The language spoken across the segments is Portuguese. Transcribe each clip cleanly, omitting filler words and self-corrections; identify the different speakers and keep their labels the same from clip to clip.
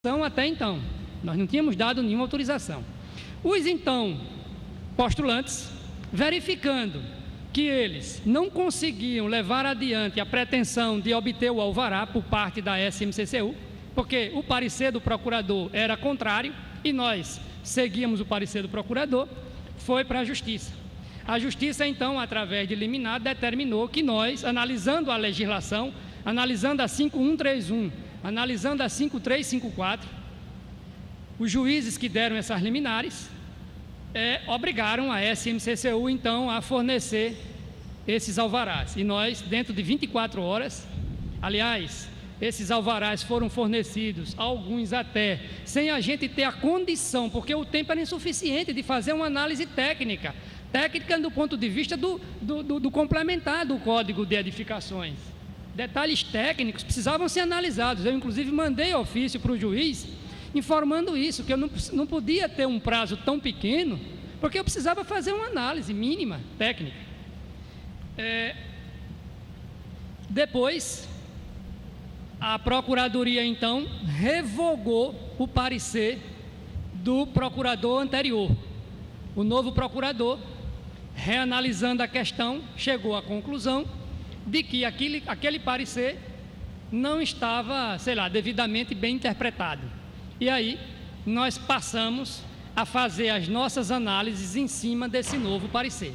Speaker 1: até então. Nós não tínhamos dado nenhuma autorização. Os então postulantes, verificando que eles não conseguiam levar adiante a pretensão de obter o alvará por parte da SMCCU, porque o parecer do procurador era contrário e nós seguíamos o parecer do procurador, foi para a Justiça. A Justiça, então, através de liminar, determinou que nós, analisando a legislação, analisando a 5131, analisando a 5354, os juízes que deram essas liminares obrigaram a SMCCU, então, a fornecer esses alvarás. E nós, dentro de 24 horas, aliás, esses alvarás foram fornecidos, alguns até, sem a gente ter a condição, porque o tempo era insuficiente de fazer uma análise técnica do ponto de vista do complementar do Código de Edificações. Detalhes técnicos precisavam ser analisados. Eu, inclusive, mandei ofício para o juiz informando isso, que eu não podia ter um prazo tão pequeno, porque eu precisava fazer uma análise mínima, técnica. Depois, a Procuradoria, então, revogou o parecer do procurador anterior. O novo procurador, reanalisando a questão, chegou à conclusão de que aquele parecer não estava, devidamente bem interpretado. E aí, nós passamos a fazer as nossas análises em cima desse novo parecer.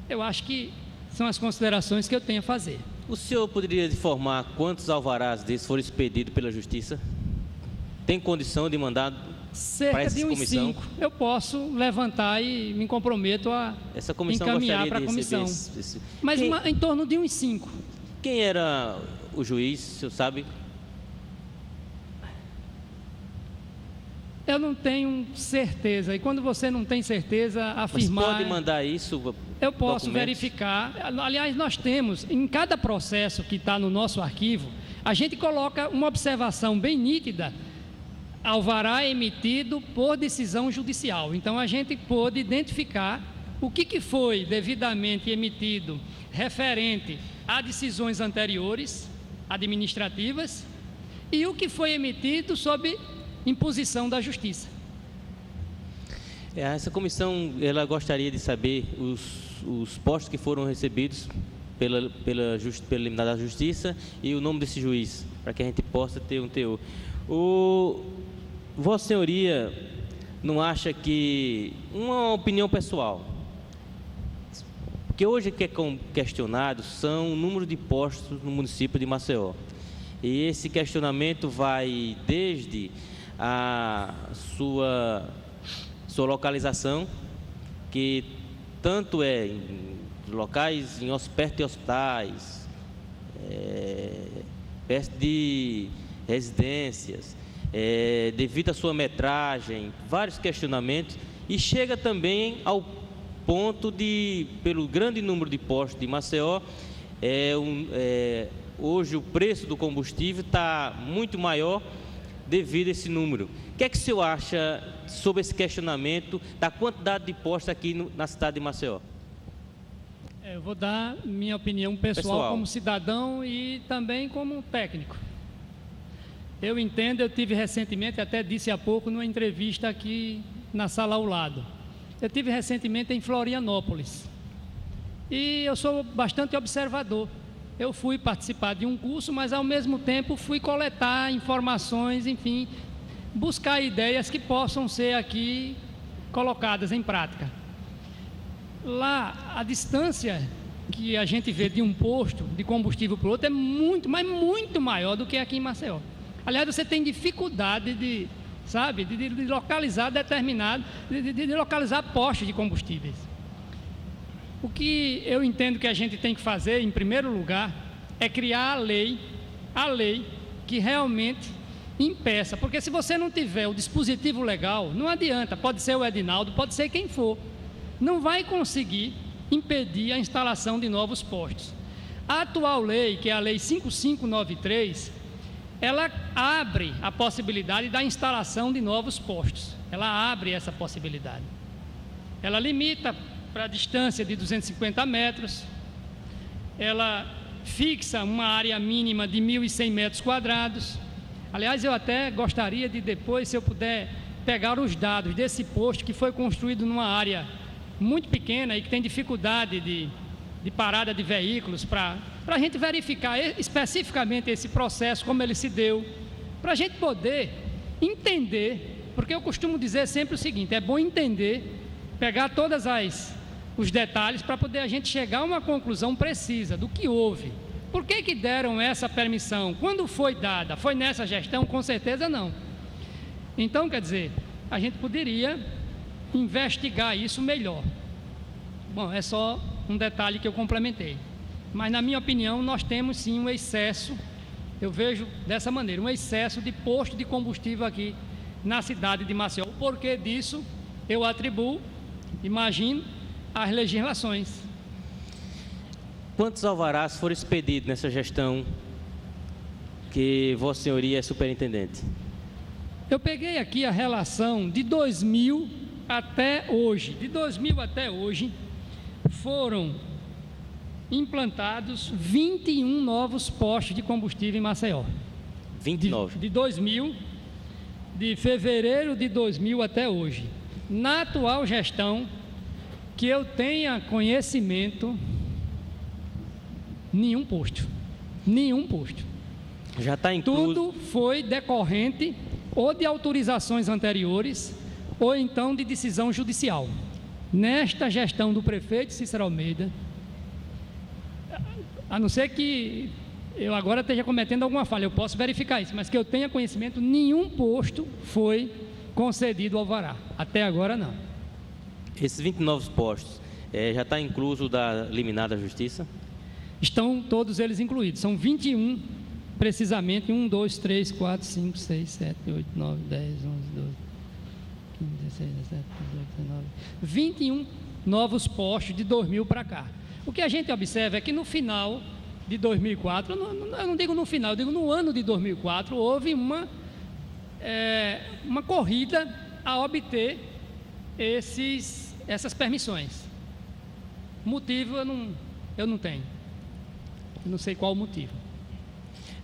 Speaker 1: Eu acho que são as considerações que eu tenho a fazer.
Speaker 2: O senhor poderia informar quantos alvarás desses foram expedidos pela Justiça? Tem condição de mandar para essa comissão?
Speaker 1: Cerca de uns 5. Eu posso levantar e me comprometo a encaminhar para a comissão. Mas em torno de uns 5.
Speaker 2: Quem era o juiz, o senhor sabe?
Speaker 1: Eu não tenho certeza, e quando você não tem certeza, afirmar...
Speaker 2: Mas pode mandar isso?
Speaker 1: Eu posso verificar. Aliás, nós temos, em cada processo que está no nosso arquivo, a gente coloca uma observação bem nítida, alvará emitido por decisão judicial. Então, a gente pôde identificar o que foi devidamente emitido referente a decisões anteriores, administrativas, e o que foi emitido sob imposição da Justiça.
Speaker 2: Essa comissão, ela gostaria de saber os postos que foram recebidos pela liminar da Justiça e o nome desse juiz, para que a gente possa ter um teor. Vossa Senhoria não acha que, uma opinião pessoal, porque hoje o que é questionado são o número de postos no município de Maceió, e esse questionamento vai desde a sua localização, que tanto é em locais perto de hospitais, perto de residências, devido à sua metragem, vários questionamentos, e chega também ao ponto de, pelo grande número de postos de Maceió, hoje o preço do combustível está muito maior devido a esse número. O que é que o senhor acha sobre esse questionamento da quantidade de postos aqui na cidade de Maceió?
Speaker 1: Eu vou dar minha opinião pessoal como cidadão e também como técnico. Eu entendo, eu tive recentemente, até disse há pouco numa entrevista aqui na sala ao lado, eu tive recentemente em Florianópolis e eu sou bastante observador. Eu fui participar de um curso, mas ao mesmo tempo fui coletar informações, enfim, buscar ideias que possam ser aqui colocadas em prática. Lá, a distância que a gente vê de um posto de combustível para o outro é muito, mas muito maior do que aqui em Maceió. Aliás, você tem dificuldade de localizar de localizar postos de combustíveis. O que eu entendo que a gente tem que fazer, em primeiro lugar, é criar a lei que realmente impeça, porque se você não tiver o dispositivo legal, não adianta, pode ser o Edinaldo, pode ser quem for, não vai conseguir impedir a instalação de novos postos. A atual lei, que é a Lei 5593, ela abre a possibilidade da instalação de novos postos, ela abre essa possibilidade. Ela limita para a distância de 250 metros, ela fixa uma área mínima de 1.100 metros quadrados, Aliás, eu até gostaria de depois, se eu puder, pegar os dados desse posto que foi construído numa área muito pequena e que tem dificuldade de parada de veículos, para a gente verificar especificamente esse processo, como ele se deu, para a gente poder entender, porque eu costumo dizer sempre o seguinte: é bom entender, pegar todos os detalhes para poder a gente chegar a uma conclusão precisa do que houve. Por que deram essa permissão? Quando foi dada? Foi nessa gestão? Com certeza não. Então, quer dizer, a gente poderia investigar isso melhor. Bom, é só um detalhe que eu complementei. Mas, na minha opinião, nós temos sim um excesso, eu vejo dessa maneira, um excesso de posto de combustível aqui na cidade de Maceió. O porquê disso eu atribuo, imagino, às legislações.
Speaker 2: Quantos alvarás foram expedidos nessa gestão que Vossa Senhoria é superintendente?
Speaker 1: Eu peguei aqui a relação de 2000 até hoje. De 2000 até hoje, foram implantados 21 novos postos de combustível em Maceió.
Speaker 2: 29?
Speaker 1: De 2000, de fevereiro de 2000 até hoje. Na atual gestão, que eu tenha conhecimento, nenhum posto.
Speaker 2: Já está incluso.
Speaker 1: Tudo foi decorrente ou de autorizações anteriores ou então de decisão judicial. Nesta gestão do prefeito Cícero Almeida, a não ser que eu agora esteja cometendo alguma falha, eu posso verificar isso, mas que eu tenha conhecimento, nenhum posto foi concedido alvará. Até agora não.
Speaker 2: Esses 29 postos já está incluso da liminar da Justiça?
Speaker 1: Estão todos eles incluídos. São 21, precisamente, 1, 2, 3, 4, 5, 6, 7, 8, 9, 10, 11, 12, 15, 16, 17, 18, 19, 21 novos postos de 2000 para cá. O que a gente observa é que no final de 2004, eu não digo no final, eu digo no ano de 2004, houve uma corrida a obter essas permissões. Motivo eu não tenho. Eu não sei qual o motivo.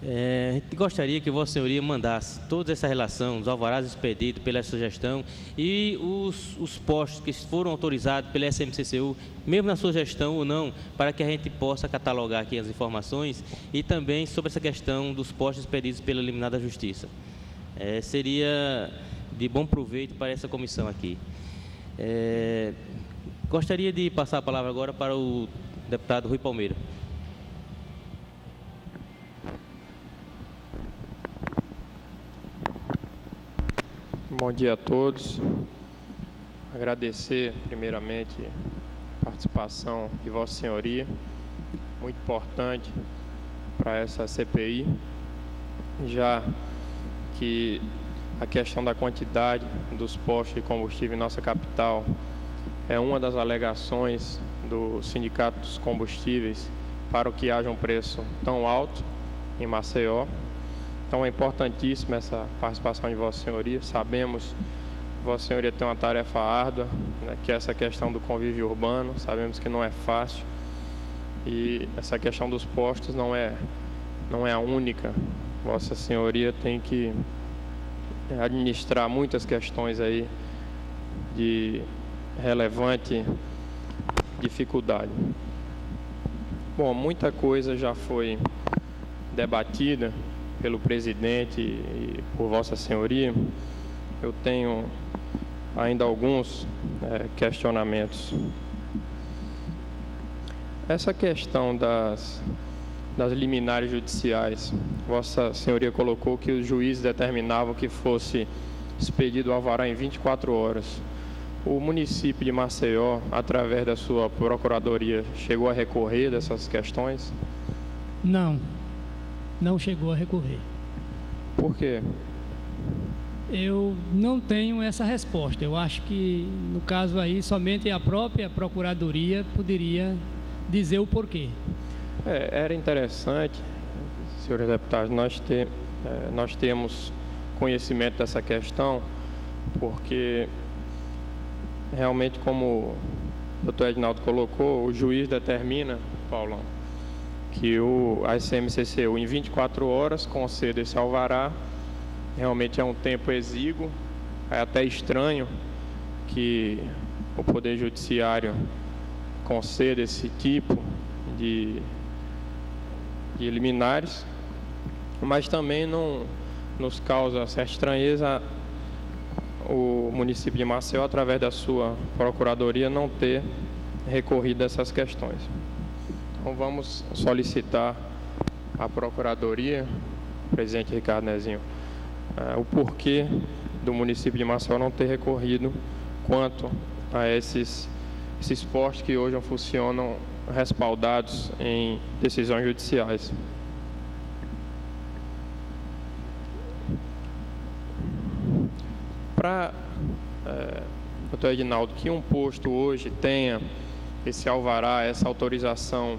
Speaker 2: A gente gostaria que Vossa Senhoria mandasse toda essa relação, os alvarás expedidos pela sugestão e os postos que foram autorizados pela SMCCU, mesmo na sua gestão ou não, para que a gente possa catalogar aqui as informações e também sobre essa questão dos postos expedidos pela liminar da Justiça. Seria de bom proveito para essa comissão aqui. Gostaria de passar a palavra agora para o deputado Rui Palmeira.
Speaker 3: Bom dia a todos. Agradecer primeiramente a participação de Vossa Senhoria, muito importante para essa CPI, já que a questão da quantidade dos postos de combustível em nossa capital é uma das alegações do Sindicato dos Combustíveis para o que haja um preço tão alto em Maceió. Então é importantíssima essa participação de Vossa Senhoria. Sabemos que Vossa Senhoria tem uma tarefa árdua, né, que é essa questão do convívio urbano. Sabemos que não é fácil e essa questão dos postos não é a única. Vossa Senhoria tem que administrar muitas questões aí de relevante dificuldade. Bom, muita coisa já foi debatida pelo presidente e por Vossa Senhoria. Eu tenho ainda alguns questionamentos. Essa questão das liminares judiciais, Vossa Senhoria colocou que os juízes determinavam que fosse expedido o alvará em 24 horas. O município de Maceió, através da sua procuradoria, chegou a recorrer dessas questões?
Speaker 1: Não chegou a recorrer.
Speaker 3: Por quê?
Speaker 1: Eu não tenho essa resposta. Eu acho que, no caso aí, somente a própria Procuradoria poderia dizer o porquê.
Speaker 3: Era interessante, senhores deputados, nós temos conhecimento dessa questão, porque realmente, como o doutor Edinaldo colocou, o juiz determina, Paulão, que a SMCCU em 24 horas conceda esse alvará realmente é um tempo exíguo, é até estranho que o Poder Judiciário conceda esse tipo de liminares, mas também não nos causa certa estranheza o município de Maceió, através da sua procuradoria, não ter recorrido a essas questões. Então vamos solicitar à procuradoria, presidente Ricardo Nezinho, o porquê do município de Maceió não ter recorrido quanto a esses postos que hoje funcionam respaldados em decisões judiciais. Para, doutor Edinaldo, que um posto hoje tenha esse alvará, essa autorização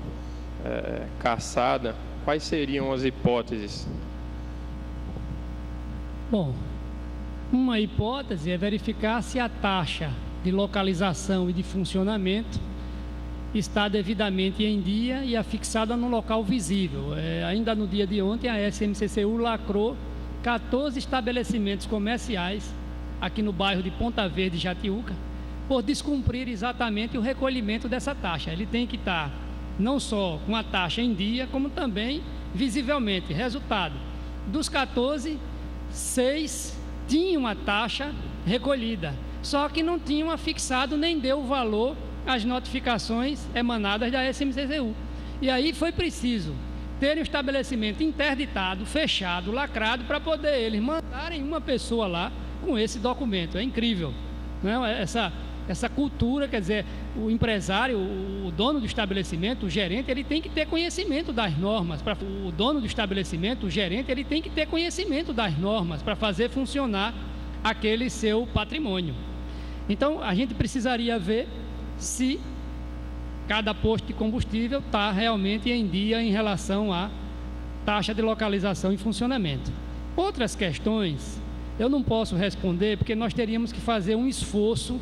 Speaker 3: cassada, quais seriam as hipóteses?
Speaker 1: Bom, uma hipótese é verificar se a taxa de localização e de funcionamento está devidamente em dia e afixada no local visível. Ainda no dia de ontem, a SMCCU lacrou 14 estabelecimentos comerciais aqui no bairro de Ponta Verde, Jatiuca, por descumprir exatamente o recolhimento dessa taxa. Ele tem que estar não só com a taxa em dia, como também visivelmente. Resultado, dos 14, 6 tinham a taxa recolhida, só que não tinham afixado nem deu valor às notificações emanadas da SMCCU. E aí foi preciso ter um estabelecimento interditado, fechado, lacrado, para poder eles mandarem uma pessoa lá com esse documento. É incrível, não é? Essa cultura, quer dizer, o empresário, o dono do estabelecimento, o gerente, ele tem que ter conhecimento das normas. O dono do estabelecimento, o gerente, ele tem que ter conhecimento das normas para fazer funcionar aquele seu patrimônio. Então, a gente precisaria ver se cada posto de combustível está realmente em dia em relação à taxa de localização e funcionamento. Outras questões eu não posso responder, porque nós teríamos que fazer um esforço.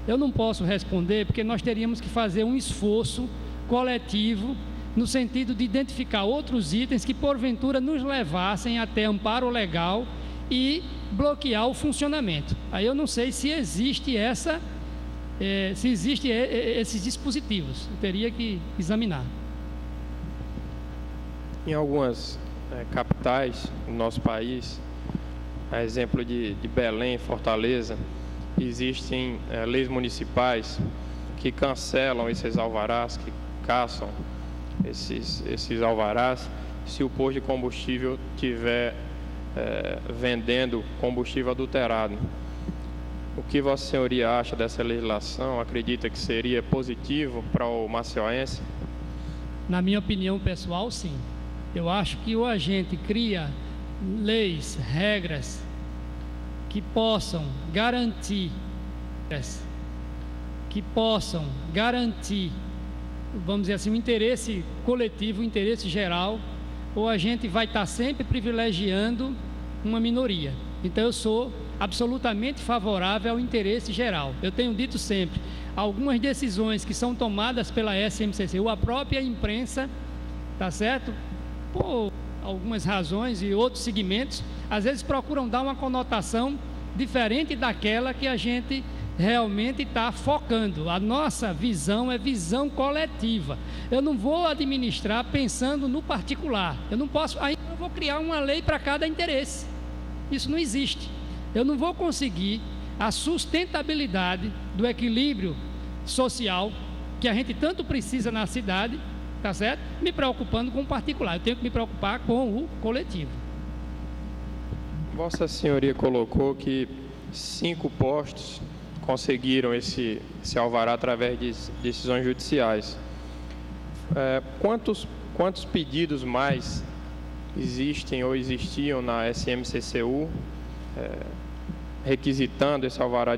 Speaker 1: Eu não posso responder, porque nós teríamos que fazer um esforço coletivo, no sentido de identificar outros itens que, porventura, nos levassem até amparo legal e bloquear o funcionamento. Aí eu não sei se existe esses dispositivos. Eu teria que examinar.
Speaker 3: Em algumas capitais do nosso país, a exemplo de Belém, Fortaleza, existem leis municipais que cancelam esses alvarás, que caçam esses alvarás, se o posto de combustível estiver vendendo combustível adulterado. O que Vossa Senhoria acha dessa legislação? Acredita que seria positivo para o maceiense?
Speaker 1: Na minha opinião pessoal, sim. Eu acho que o agente cria leis, regras que possam garantir, vamos dizer assim, o interesse coletivo, o interesse geral, ou a gente vai estar sempre privilegiando uma minoria. Então eu sou absolutamente favorável ao interesse geral. Eu tenho dito sempre, algumas decisões que são tomadas pela SMCCU, a própria imprensa, tá certo? Por algumas razões e outros segmentos, às vezes procuram dar uma conotação diferente daquela que a gente realmente está focando. A nossa visão é visão coletiva. Eu não vou administrar pensando no particular. Eu não posso, ainda não vou criar uma lei para cada interesse. Isso não existe. Eu não vou conseguir a sustentabilidade do equilíbrio social que a gente tanto precisa na cidade, tá certo? Me preocupando com o particular. Eu tenho que me preocupar com o coletivo.
Speaker 3: Vossa Senhoria colocou que 5 postos conseguiram esse alvará através de decisões judiciais. Quantos pedidos mais existem ou existiam na SMCCU requisitando esse alvará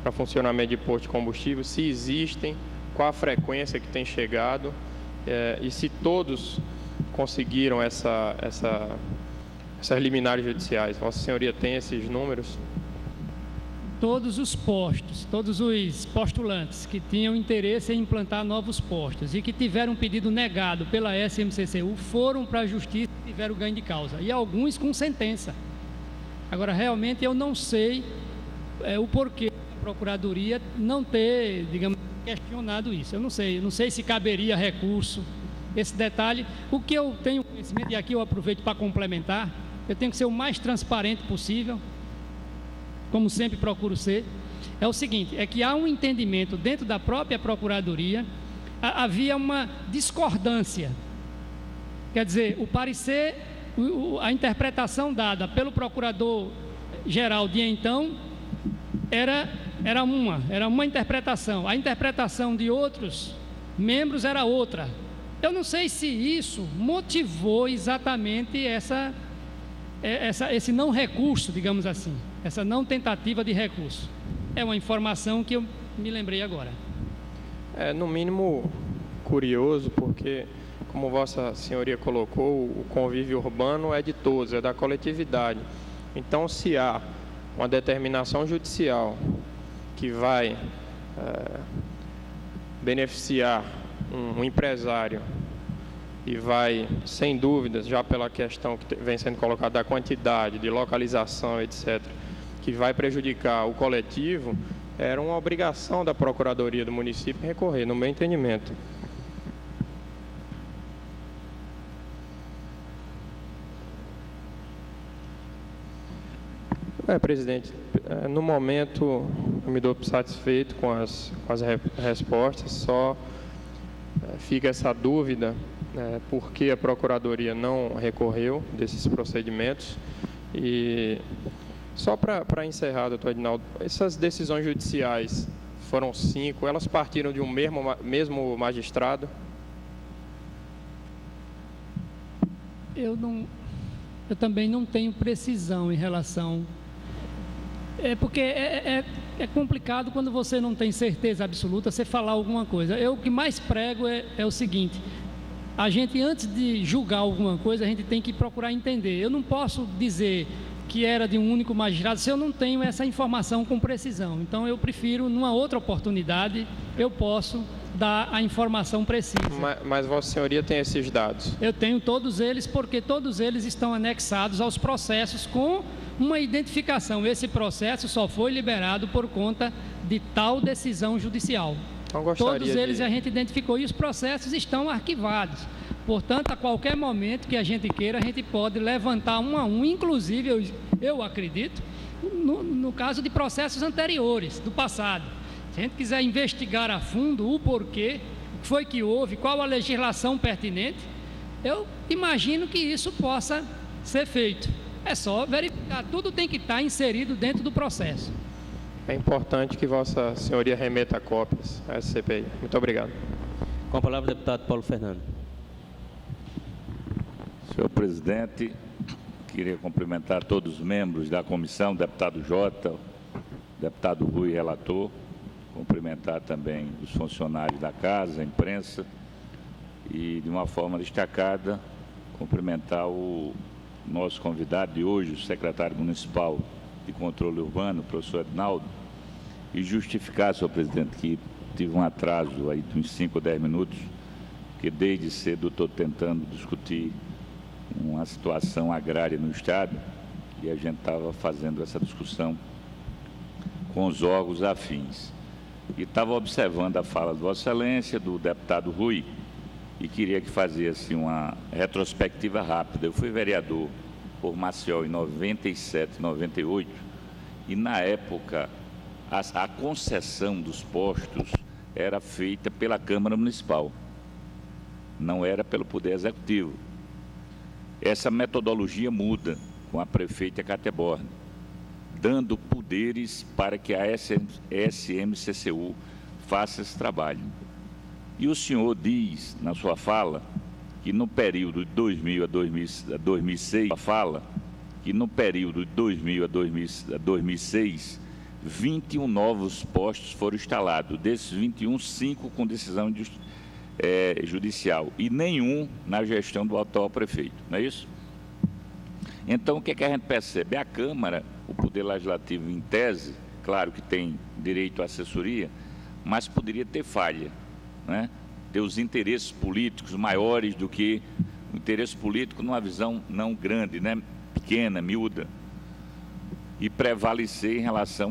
Speaker 3: para funcionamento de posto de combustível? Se existem, qual a frequência que tem chegado e se todos conseguiram essas liminares judiciais? Vossa Senhoria tem esses números?
Speaker 1: Todos os postos, todos os postulantes que tinham interesse em implantar novos postos e que tiveram um pedido negado pela SMCCU foram para a justiça e tiveram ganho de causa, e alguns com sentença. Agora, realmente, eu não sei o porquê da Procuradoria não ter, digamos, questionado isso. Eu não sei se caberia recurso, esse detalhe. O que eu tenho conhecimento, e aqui eu aproveito para complementar, eu tenho que ser o mais transparente possível, como sempre procuro ser, é o seguinte, é que há um entendimento dentro da própria Procuradoria, havia uma discordância, quer dizer, o parecer, a interpretação dada pelo Procurador-Geral de então, era uma interpretação, a interpretação de outros membros era outra. Eu não sei se isso motivou exatamente esse não recurso, digamos assim, essa não tentativa de recurso. É uma informação que eu me lembrei agora.
Speaker 3: É, no mínimo, curioso, porque, como Vossa Senhoria colocou, o convívio urbano é de todos, é da coletividade. Então, se há uma determinação judicial que vai beneficiar um empresário e vai, sem dúvidas, já pela questão que vem sendo colocada da quantidade, de localização, etc., que vai prejudicar o coletivo, era uma obrigação da Procuradoria do município recorrer, no meu entendimento. Presidente, no momento eu me dou satisfeito com as respostas, só fica essa dúvida, por que a Procuradoria não recorreu desses procedimentos. E só para encerrar, doutor Edinaldo, essas decisões judiciais foram 5, elas partiram de um mesmo magistrado?
Speaker 1: Eu também não tenho precisão em relação... porque é complicado quando você não tem certeza absoluta, você falar alguma coisa. O que mais prego é o seguinte, a gente, antes de julgar alguma coisa, a gente tem que procurar entender. Eu não posso dizer que era de um único magistrado se eu não tenho essa informação com precisão. Então, eu prefiro, numa outra oportunidade, eu posso dar a informação precisa.
Speaker 3: Mas Vossa Senhoria tem esses dados?
Speaker 1: Eu tenho todos eles, porque todos eles estão anexados aos processos com uma identificação. Esse processo só foi liberado por conta de tal decisão judicial.
Speaker 3: Então,
Speaker 1: todos eles a gente identificou e os processos estão arquivados. Portanto, a qualquer momento que a gente queira, a gente pode levantar um a um, inclusive, eu acredito, no caso de processos anteriores, do passado. Se a gente quiser investigar a fundo o porquê, o que foi que houve, qual a legislação pertinente, eu imagino que isso possa ser feito. É só verificar, tudo tem que estar inserido dentro do processo.
Speaker 3: É importante que Vossa Senhoria remeta cópias a essa CPI. Muito obrigado.
Speaker 2: Com a palavra o deputado Paulo Fernando.
Speaker 4: Senhor presidente, queria cumprimentar todos os membros da comissão, deputado Jota, deputado Rui, relator, cumprimentar também os funcionários da casa, a imprensa, e de uma forma destacada, cumprimentar o nosso convidado de hoje, o secretário municipal de controle urbano, professor Edinaldo, e justificar, senhor presidente, que tive um atraso aí de uns 5 ou 10 minutos, porque desde cedo estou tentando discutir uma situação agrária no Estado e a gente estava fazendo essa discussão com os órgãos afins. E estava observando a fala de Vossa Excelência, do deputado Rui, e queria que fizesse uma retrospectiva rápida. Eu fui vereador por Maceió em 97, 98, e na época a concessão dos postos era feita pela Câmara Municipal, não era pelo Poder Executivo. Essa metodologia muda com a prefeita Cateborn, dando poderes para que a SMCCU faça esse trabalho. E o senhor diz, na sua fala, que no período de 2000 a 2006, que no período de 2000 a 2006, 21 novos postos foram instalados. Desses 21, 5 com decisão judicial e nenhum na gestão do atual prefeito, não é isso? Então, o que a gente percebe? A Câmara, o Poder Legislativo, em tese, claro que tem direito à assessoria, mas poderia ter falha, né? Ter os interesses políticos maiores do que o interesse político numa visão não grande, né? Pequena, miúda. e prevalecer em relação